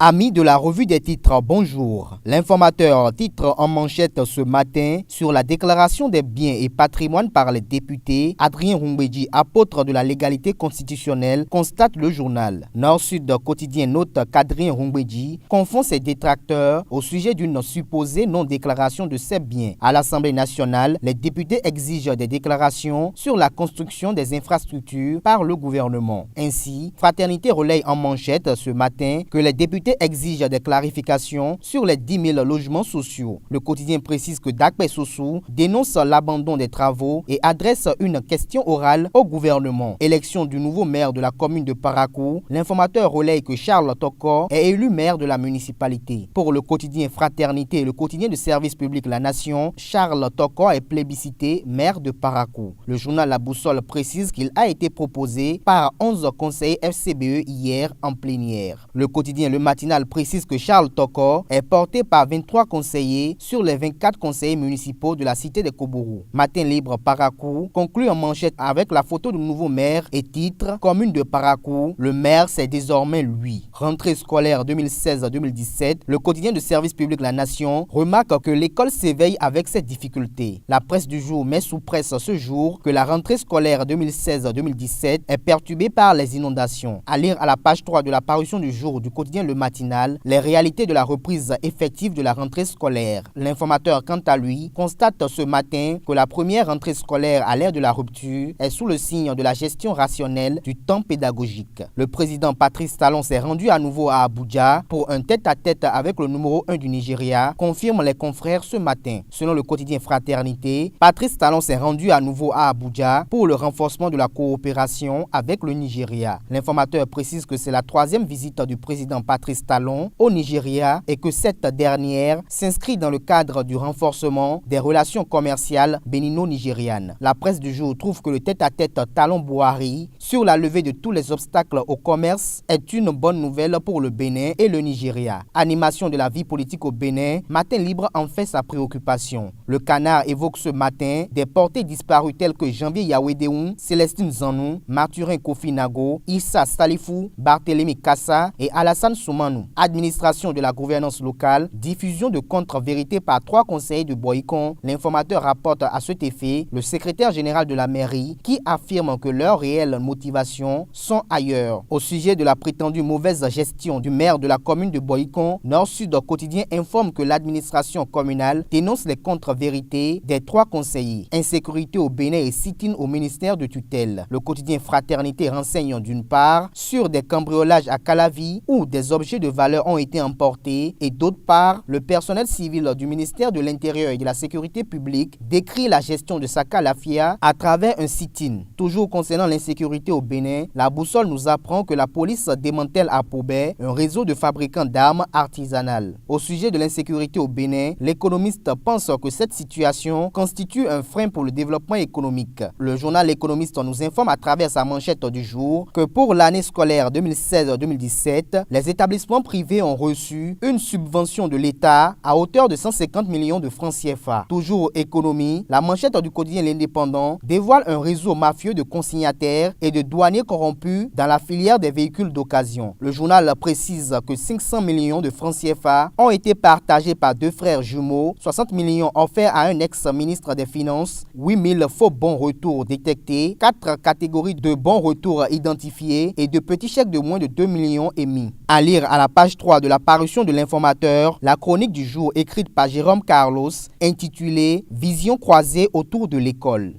Amis de la revue des titres, bonjour. L'informateur titre en manchette ce matin sur la déclaration des biens et patrimoines par les députés. Adrien Rumbedji, apôtre de la légalité constitutionnelle, constate le journal. Nord-Sud quotidien note qu'Adrien Rumbedji confond ses détracteurs au sujet d'une supposée non-déclaration de ses biens. À l'Assemblée nationale, les députés exigent des déclarations sur la construction des infrastructures par le gouvernement. Ainsi, Fraternité relaye en manchette ce matin que les députés exigent des clarifications sur les 10 000 logements sociaux. Le quotidien précise que Dakpe Sossou dénonce l'abandon des travaux et adresse une question orale au gouvernement. Élection du nouveau maire de la commune de Parakou, l'informateur relaye que Charles Tokor est élu maire de la municipalité. Pour le quotidien Fraternité et le quotidien de service public La Nation, Charles Tokor est plébiscité maire de Parakou. Le journal La Boussole précise qu'il a été proposé par 11 conseillers FCBE hier en plénière. Le quotidien Le Matinal précise que Charles Tokor est porté par 23 conseillers sur les 24 conseillers municipaux de la cité de Kobourou. Matin Libre Parakou conclut en manchette avec la photo du nouveau maire et titre « Commune de Parakou, le maire c'est désormais lui ». Rentrée scolaire 2016-2017, le quotidien de service public La Nation remarque que l'école s'éveille avec ses difficultés. La presse du jour met sous presse ce jour que la rentrée scolaire 2016-2017 est perturbée par les inondations. À lire à la page 3 de la parution du jour du quotidien Le Matinal, les réalités de la reprise effective de la rentrée scolaire. L'informateur, quant à lui, constate ce matin que la première rentrée scolaire à l'ère de la rupture est sous le signe de la gestion rationnelle du temps pédagogique. Le président Patrice Talon s'est rendu à nouveau à Abuja pour un tête-à-tête avec le numéro 1 du Nigeria, confirment les confrères ce matin. Selon le quotidien Fraternité, Patrice Talon s'est rendu à nouveau à Abuja pour le renforcement de la coopération avec le Nigeria. L'informateur précise que c'est la troisième visite du président Patrice Talon au Nigeria et que cette dernière s'inscrit dans le cadre du renforcement des relations commerciales bénino-nigérianes. La presse du jour trouve que le tête-à-tête Talon-Bouhari sur la levée de tous les obstacles au commerce est une bonne nouvelle pour le Bénin et le Nigeria. Animation de la vie politique au Bénin, Matin Libre en fait sa préoccupation. Le Canard évoque ce matin des portées disparues telles que Janvier Yawédéoun, Célestine Zanou, Mathurin Kofi Nago, Issa Salifou, Barthélémy Kassa et Alassane Soumanou. Administration de la gouvernance locale, diffusion de contre-vérité par 3 conseillers de Boycon. L'informateur rapporte à cet effet le secrétaire général de la mairie qui affirme que leurs réelles motivations sont ailleurs. Au sujet de la prétendue mauvaise gestion du maire de la commune de Boycon, Nord-Sud quotidien informe que l'administration communale dénonce les contre-vérités des 3 conseillers. Insécurité au Bénin et sit-in au ministère de tutelle. Le quotidien Fraternité renseigne d'une part sur des cambriolages à Calavi où des objets de valeur ont été emportés et d'autre part, le personnel civil du ministère de l'Intérieur et de la Sécurité publique décrit la gestion de sa calafia à travers un sit-in. Toujours concernant l'insécurité au Bénin, la Boussole nous apprend que la police démantèle à Pobé un réseau de fabricants d'armes artisanales. Au sujet de l'insécurité au Bénin, l'économiste pense que cette situation constitue un frein pour le développement économique. Le journal L'Économiste nous informe à travers sa manchette du jour que pour l'année scolaire 2016-2017, les établissements privés ont reçu une subvention de l'État à hauteur de 150 millions de francs CFA. Toujours économie, la manchette du quotidien L'Indépendant dévoile un réseau mafieux de consignataires et de douaniers corrompus dans la filière des véhicules d'occasion. Le journal précise que 500 millions de francs CFA ont été partagés par 2 frères jumeaux, 60 millions offerts à un ex-ministre des Finances, 8 000 faux bons retours détectés, 4 catégories de bons retours identifiés et de petits chèques de moins de 2 millions émis. À lire à la page 3 de la parution de l'Informateur, la chronique du jour écrite par Jérôme Carlos, intitulée « Vision croisée autour de l'école ».